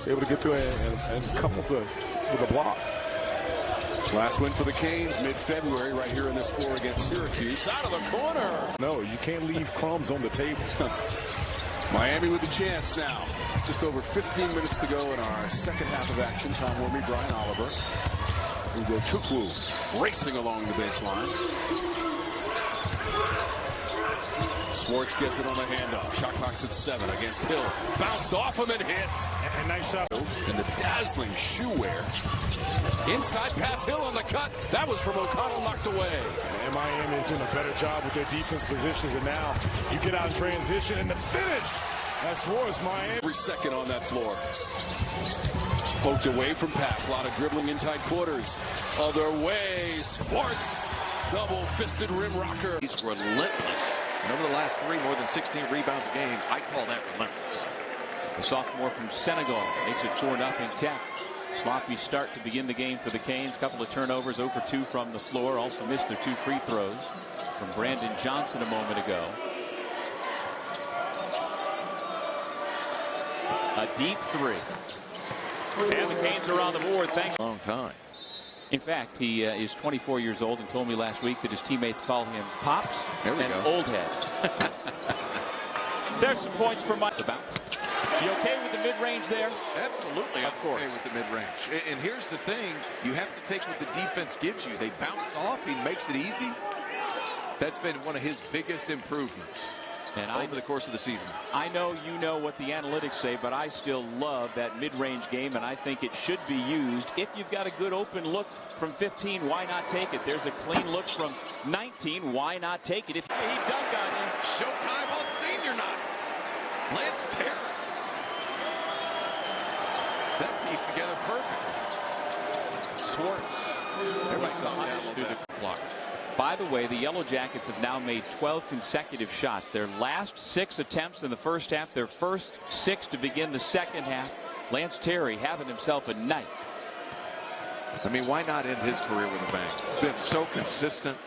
able to get through and come with a block. Last win for the Canes mid-February right here in this floor against Syracuse. Out of the corner. No, you can't leave crumbs on the table. Miami with the chance now. Just over 15 minutes to go in our second half of action. Tom Wormy, Brian Oliver. Ugo Chukwu racing along the baseline. Swartz gets it on the handoff. Shot clock's at 7 against Hill. Bounced off him and hit. And nice shot. And the dazzling shoe wear. Inside pass, Hill on the cut. That was from O'Connell, knocked away. And Miami is doing a better job with their defense positions. And now you get out in transition and the finish. That's Swartz, Miami. Every second on that floor. Poked away from pass. A lot of dribbling in tight quarters. Other way. Swartz. Double-fisted rim rocker. He's relentless. And over the last 3, more than 16 rebounds a game. I call that relentless. The sophomore from Senegal makes it 4-0 Tech. Sloppy start to begin the game for the Canes. Couple of turnovers, 0 for 2 from the floor. Also missed their 2 free throws from Brandon Johnson a moment ago. A deep 3. And the Canes are on the board. Thanks. Long time. In fact, he is 24 years old and told me last week that his teammates call him Pops and Old Head. There's some points for Mike. You okay with the mid-range there? Absolutely, of course. Okay with the mid-range. And here's the thing. You have to take what the defense gives you. They bounce off. He makes it easy. That's been one of his biggest improvements over the course of the season. I know you know what the analytics say, but I still love that mid-range game, and I think it should be used. If you've got a good open look from 15, why not take it? There's a clean look from 19. Why not take it? If he dunked on you. Showtime on senior night. Lance Terry. That piece together perfect. Swartz. Everybody's on down the clock. By the way, the Yellow Jackets have now made 12 consecutive shots. Their last 6 attempts in the first half, their first 6 to begin the second half. Lance Terry having himself a night. I mean, why not end his career with a bang? It's been so consistent.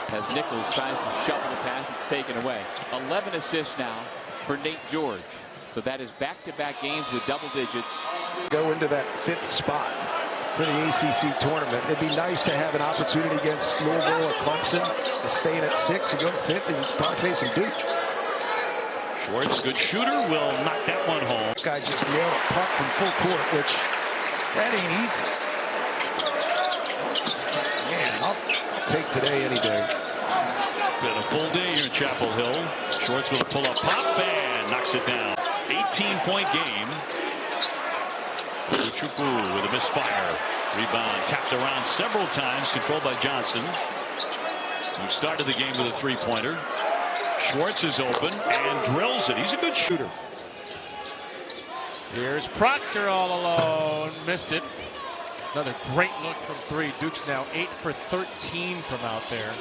As Nichols tries to shovel the pass, it's taken away. 11 assists now for Nate George. So that is back-to-back games with double digits. Go into that 5th spot for the ACC tournament. It'd be nice to have an opportunity against Louisville or Clemson to stay in at 6 and go to 5th and probably facing Duke. Swartz, good shooter, will knock that one home. This guy just nailed a puck from full court, which that ain't easy. Man, I'll take today any day. Been a full day here in Chapel Hill. Swartz with a pull-up pop and knocks it down. 18-point game. Chukwu with a misfire. Rebound tapped around several times, controlled by Johnson, who started the game with a 3-pointer. Swartz is open and drills it. He's a good shooter. Here's Proctor all alone. Missed it. Another great look from 3. Duke's now 8 for 13 from out there.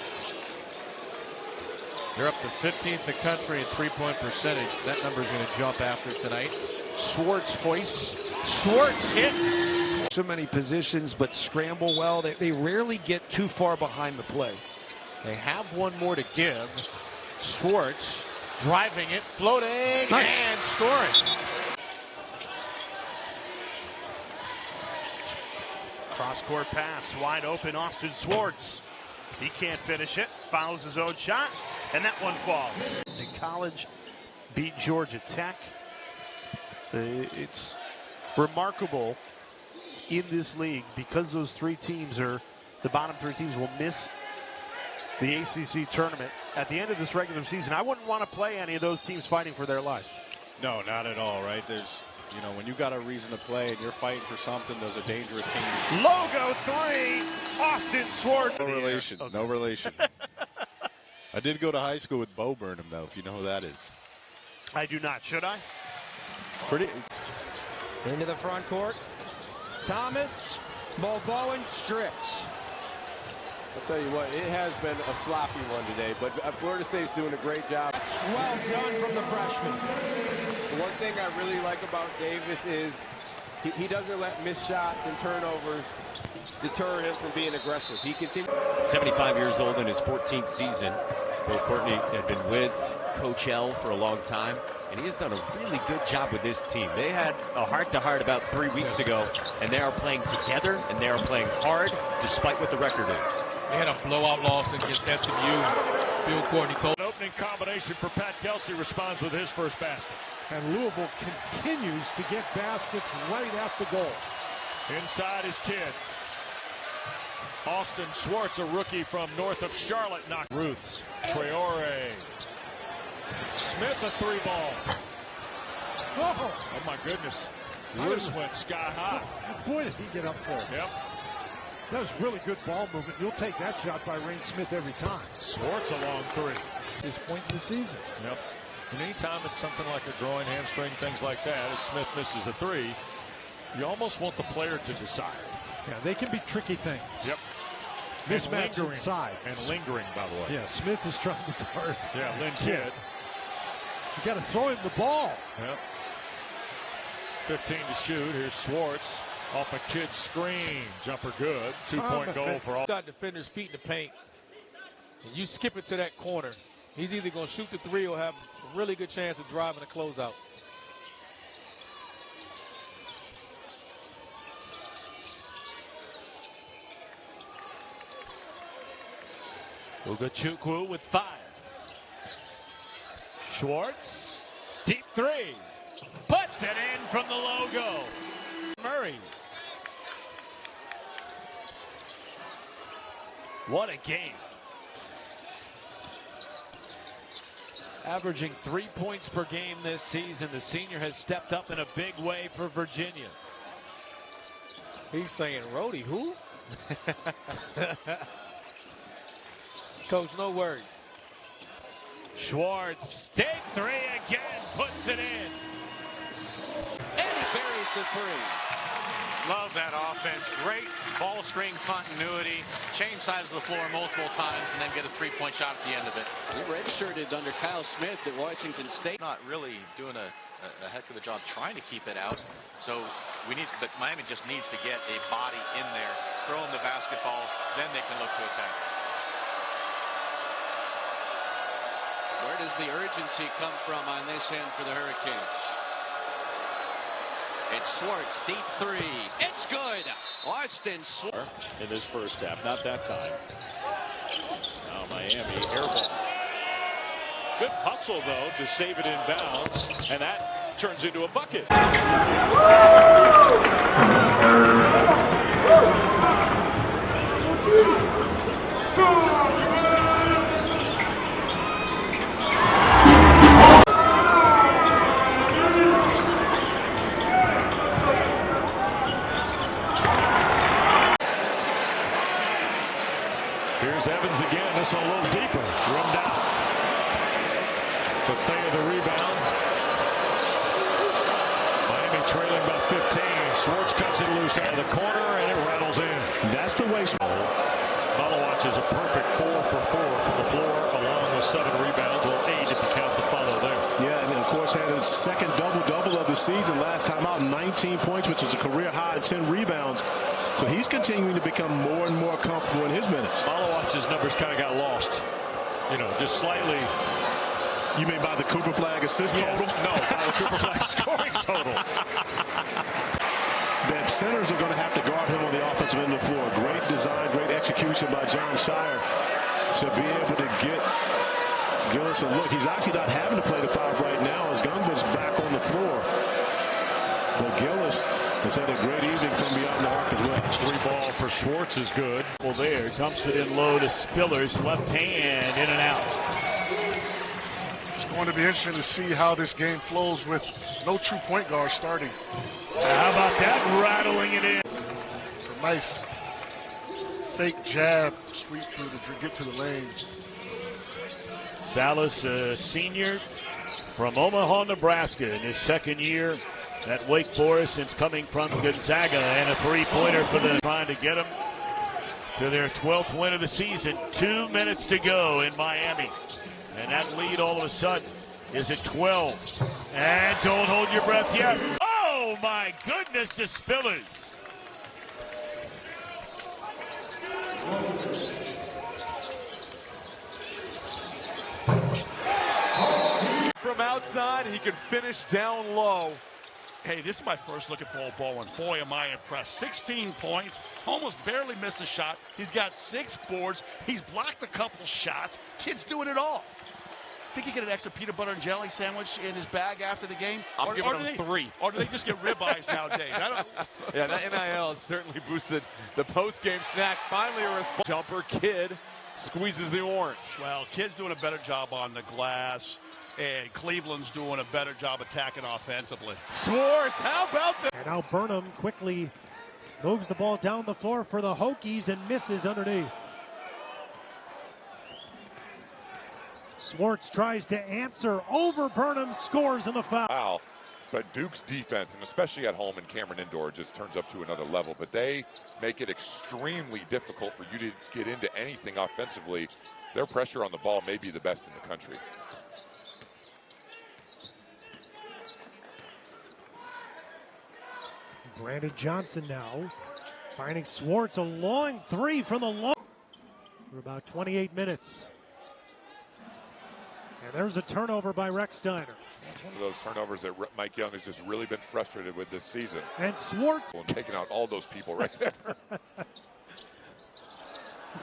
They're up to 15th in the country in 3-point percentage. That number is going to jump after tonight. Swartz hoists. Swartz hits. So many positions, but scramble well. They rarely get too far behind the play. They have one more to give. Swartz driving it, floating, nice. And scoring. Cross-court pass, wide open, Austin Swartz. He can't finish it, fouls his own shot, and that one falls. In college, beat Georgia Tech. It's remarkable in this league because those 3 teams are, the bottom 3 teams will miss the ACC tournament at the end of this regular season. I wouldn't want to play any of those teams fighting for their life. No, not at all, right? There's, you know, when you've got a reason to play and you're fighting for something, those are dangerous teams. Logo 3, Austin Swartz. No relation, okay. No relation. I did go to high school with Bo Burnham, though, if you know who that is. I do not. Should I? It's pretty. Into the front court. Thomas, Bobo, and Stritz. I'll tell you what, it has been a sloppy one today, but Florida State's doing a great job. That's well done from the freshman. The one thing I really like about Davis is he doesn't let missed shots and turnovers deter him from being aggressive. He continues. 75 years old in his 14th season. Bill Courtney had been with Coach L for a long time, and he has done a really good job with this team. They had a heart-to-heart about 3 weeks ago, and they are playing together, and they are playing hard despite what the record is. They had a blowout loss against SMU. Bill Courtney told. An opening combination for Pat Kelsey, responds with his first basket. And Louisville continues to get baskets right at the goal. Inside is Kidd. Austin Swartz, a rookie from north of Charlotte, knocked Ruths. Traore. Smith, a three ball. Oh my goodness. Ruths went sky high. Boy, did he get up there. Yep. That was really good ball movement. You'll take that shot by Rain Smith every time. Swartz a long three. His point in the season. Yep. And anytime it's something like a groin, hamstring, things like that, as Smith misses a three, you almost want the player to decide. Yeah, they can be tricky things. Yep. Mismatch inside. And lingering, by the way. Yeah, Smith is trying to guard. Yeah, Lynn Kidd. You got to throw him the ball. Yep. 15 to shoot. Here's Swartz off a Kidd screen. Jumper good. 2-point goal for all. Defender's feet in the paint, and you skip it to that corner. He's either going to shoot the three or have a really good chance of driving a closeout. Ugachukwu with 5. Schwartz, deep three. Puts it in from the logo. Murray. What a game. Averaging 3 points per game this season. The senior has stepped up in a big way for Virginia. He's saying, Rhodey, who? Coach, no worries. Schwartz, take three again, puts it in. And he buries the three. Love that offense. Great ball screen continuity. Change sides of the floor multiple times and then get a three-point shot at the end of it. He redshirted under Kyle Smith at Washington State. Not really doing a heck of a job trying to keep it out. So but Miami just needs to get a body in there, throw in the basketball, then they can look to attack. Where does the urgency come from on this end for the Hurricanes? It's Swartz, deep three. It's good. Austin Swartz. In this first half, not that time. Now Miami, air ball. Good hustle, though, to save it in bounds, and that turns into a bucket. Here's Evans again. This one a little deeper. Rimmed out. Bethea the rebound. Miami trailing by 15. Swartz cuts it loose out of the corner, and it rattles in. That's the way. Malawatch is a perfect 4 for 4 from the floor, along with 7 rebounds. Well, 8 if you count the follow there. Yeah, and of course had his second double-double of the season last time out. 19 points, which is a career high, and 10 rebounds. So he's continuing to become more and more comfortable in his minutes. Malawatch's numbers kind of got lost. You know, just slightly. You mean by the Cooper Flag assist total? No, by the Cooper Flag scoring total. The centers are going to have to guard him on the offensive end of the floor. Great design, great execution by John Shire to be able to get Gillis a look. He's actually not having to play the 5 right now as Gungba's back on the floor. But Gillis has had a great evening from beyond the arc as well. 3 ball for Swartz is good. Well, there dumps it in low to Spillers, left hand, in and out. It's going to be interesting to see how this game flows with no true point guard starting. How about that, rattling it in? It's a nice fake jab sweep through to get to the lane. Salas, a senior from Omaha, Nebraska, in his second year at Wake Forest since coming from Gonzaga, and a 3-pointer for them, trying to get them to their 12th win of the season. 2 minutes to go in Miami, and that lead all of a sudden is at 12. And don't hold your breath yet. Oh my goodness, to Spillers. from outside. He can finish down low. Hey, this is my first look at Bol Bol, and boy, am I impressed. 16 points, almost barely missed a shot. He's got 6 boards. He's blocked a couple shots. Kid's doing it all. Think he get an extra peanut butter and jelly sandwich in his bag after the game? I'm giving him 3. Or do they just get ribeyes nowadays? Yeah, that NIL has certainly boosted the post-game snack. Finally a response. Jumper, Kid squeezes the orange. Well, Kid's doing a better job on the glass, and Cleveland's doing a better job attacking offensively. Swartz, how about that? And now Burnham quickly moves the ball down the floor for the Hokies and misses underneath. Swartz tries to answer over Burnham, scores in the foul. Wow. But Duke's defense, and especially at home in Cameron Indoor, just turns up to another level. But they make it extremely difficult for you to get into anything offensively. Their pressure on the ball may be the best in the country. Brandon Johnson now finding Swartz, a long 3 from the long for about 28 minutes. And there's a turnover by Rex Steiner. It's one of those turnovers that Mike Young has just really been frustrated with this season. And Swartz taking out all those people right there.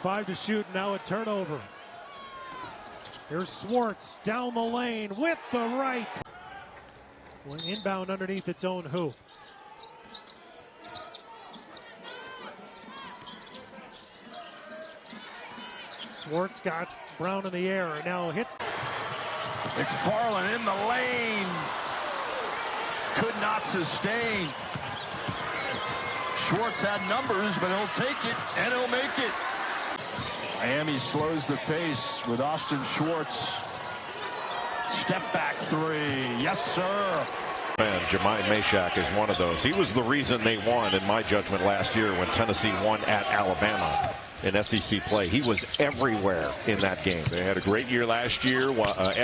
5 to shoot, now a turnover. Here's Swartz down the lane with the right. Inbound underneath its own hoop. Swartz got Brown in the air and now hits. McFarland in the lane. Could not sustain. Swartz had numbers, but he'll take it and he'll make it. Miami slows the pace with Austin Swartz. Step back 3. Yes, sir. And Jemai Meshack is one of those. He was the reason they won, in my judgment, last year when Tennessee won at Alabama in SEC play. He was everywhere in that game. They had a great year last year,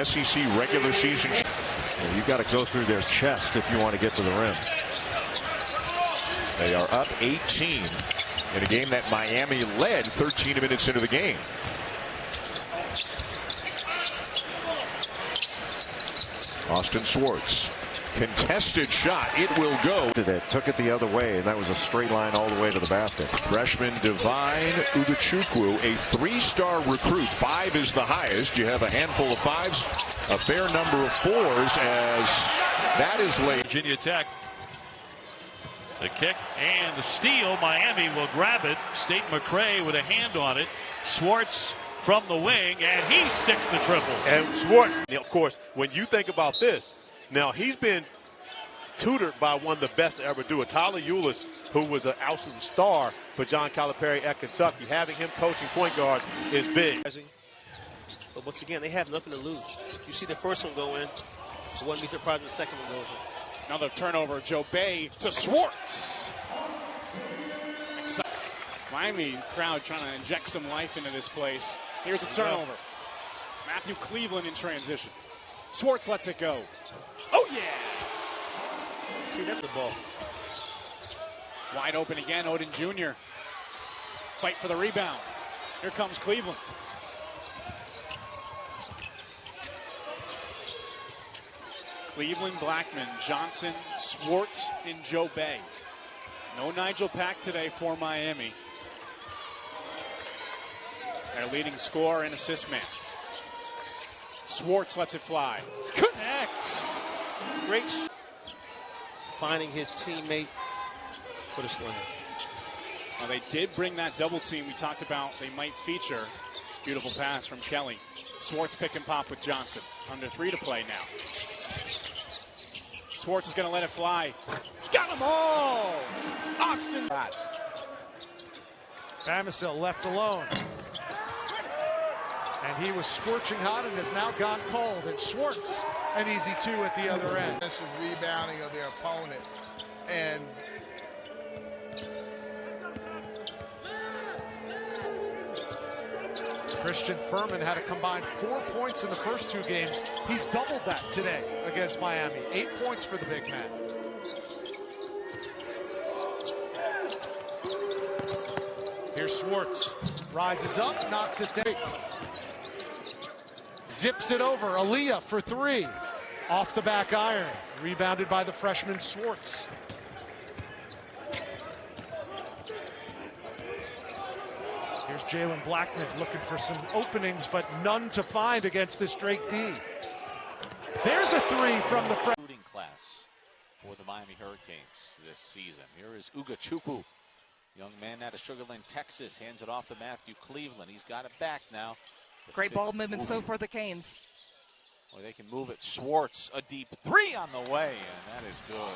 SEC regular season. Well, you got to go through their chest if you want to get to the rim. They are up 18 in a game that Miami led 13 minutes into the game. Austin Swartz. Contested shot. It will go. Took it the other way, and that was a straight line all the way to the basket. Freshman Divine Ugachukwu, a 3-star recruit. 5 is the highest. You have a handful of 5s, a fair number of 4s as that is late. Virginia Tech. The kick and the steal. Miami will grab it. State McCray with a hand on it. Swartz from the wing, and he sticks the triple. And Swartz, of course, when you think about this, now, he's been tutored by one of the best to ever do it. Tyler Eulis, who was an absolute star for John Calipari at Kentucky. Having him coaching point guards is big. But once again, they have nothing to lose. You see the first one go in. I wouldn't be surprised when the second one goes in. Another turnover. Joe Bay to Swartz. Miami crowd trying to inject some life into this place. Here's a turnover. Matthew Cleveland in transition. Swartz lets it go. Oh, yeah. See, that's the ball. Wide open again, Odin Jr. Fight for the rebound. Here comes Cleveland. Cleveland, Blackman, Johnson, Swartz, and Joe Bay. No Nigel Pack today for Miami. Their leading scorer and assist man. Swartz lets it fly. Connects. Great. Finding his teammate for the slam. Well, they did bring that double team we talked about. They might feature. Beautiful pass from Kelly. Swartz pick and pop with Johnson. Under 3 to play now. Swartz is going to let it fly. Got them all. Austin. Bamisile left alone. And he was scorching hot and has now gone cold. And Swartz, an easy 2 at the other end. That's the rebounding of their opponent. And Christian Furman had a combined 4 points in the first 2 games. He's doubled that today against Miami. 8 points for the big man. Here's Swartz. Rises up, knocks it down. Zips it over. Aaliyah for 3. Off the back iron, rebounded by the freshman Swartz. Here's Jalen Blackman looking for some openings, but none to find against this Drake D. There's a three from the freshman class for the Miami Hurricanes this season. Here is Ugachukwu, young man out of Sugar Land, Texas, hands it off to Matthew Cleveland. He's got it back now. Great ball movement so for the Canes. Well, they can move it. Swartz, a deep three on the way, and that is good.